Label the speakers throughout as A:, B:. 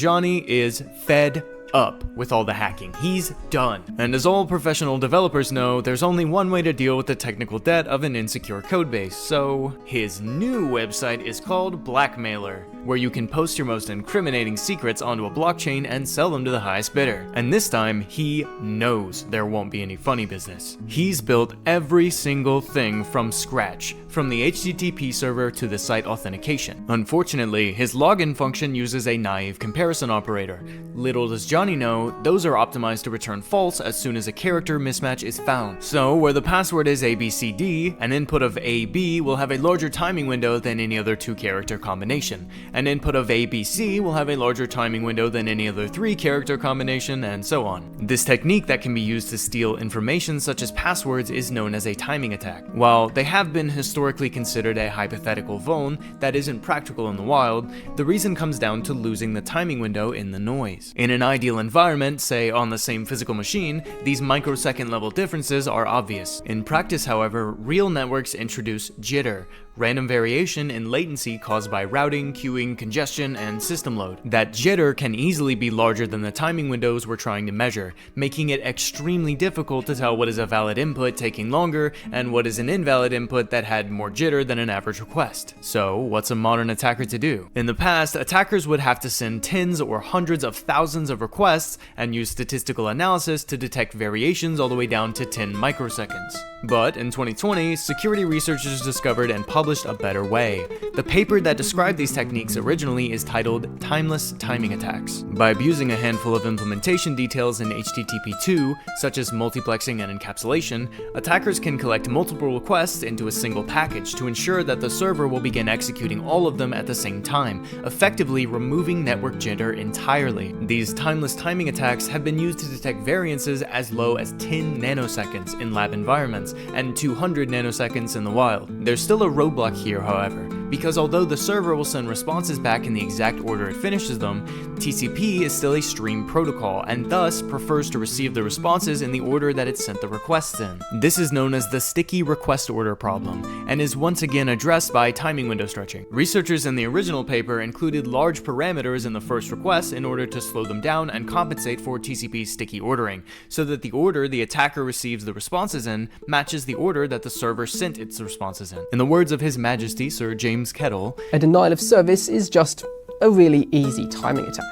A: Johnny is fed up with all the hacking. He's done. And as all professional developers know, there's only one way to deal with the technical debt of an insecure codebase, so his new website is called Blackmailer, where you can post your most incriminating secrets onto a blockchain and sell them to the highest bidder. And this time, he knows there won't be any funny business. He's built every single thing from scratch, from the HTTP server to the site authentication. Unfortunately, his login function uses a naive comparison operator. Little does Johnny know, those are optimized to return false as soon as a character mismatch is found. So, where the password is ABCD, an input of AB will have a larger timing window than any other two-character combination. An input of ABC will have a larger timing window than any other three-character combination, and so on. This technique that can be used to steal information such as passwords is known as a timing attack. While they have been historically considered a hypothetical vuln that isn't practical in the wild, the reason comes down to losing the timing window in the noise. In an ideal environment, say on the same physical machine, these microsecond level differences are obvious. In practice, however, real networks introduce jitter, random variation in latency caused by routing, queuing, congestion, and system load. That jitter can easily be larger than the timing windows we're trying to measure, making it extremely difficult to tell what is a valid input taking longer and what is an invalid input that had more jitter than an average request. So, what's a modern attacker to do? In the past, attackers would have to send tens or hundreds of thousands of requests and use statistical analysis to detect variations all the way down to 10 microseconds. But in 2020, security researchers discovered and published a better way. The paper that described these techniques originally is titled Timeless Timing Attacks. By abusing a handful of implementation details in HTTP2, such as multiplexing and encapsulation, attackers can collect multiple requests into a single package to ensure that the server will begin executing all of them at the same time, effectively removing network jitter entirely. These timeless timing attacks have been used to detect variances as low as 10 nanoseconds in lab environments and 200 nanoseconds in the wild. There's still a roadblock here, however, because although the server will send responses back in the exact order it finishes them, TCP is still a stream protocol and thus prefers to receive the responses in the order that it sent the requests in. This is known as the sticky request order problem and is once again addressed by timing window stretching. Researchers in the original paper included large parameters in the first request in order to slow them down and compensate for TCP sticky ordering, so that the order the attacker receives the responses in matches the order that the server sent its responses in. In the words of His Majesty Sir James Kettle,
B: a denial of service is just a really easy timing attack.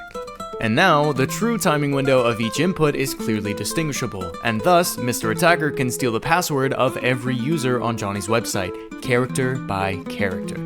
A: And now, the true timing window of each input is clearly distinguishable, and thus, Mr. Attacker can steal the password of every user on Johnny's website, character by character.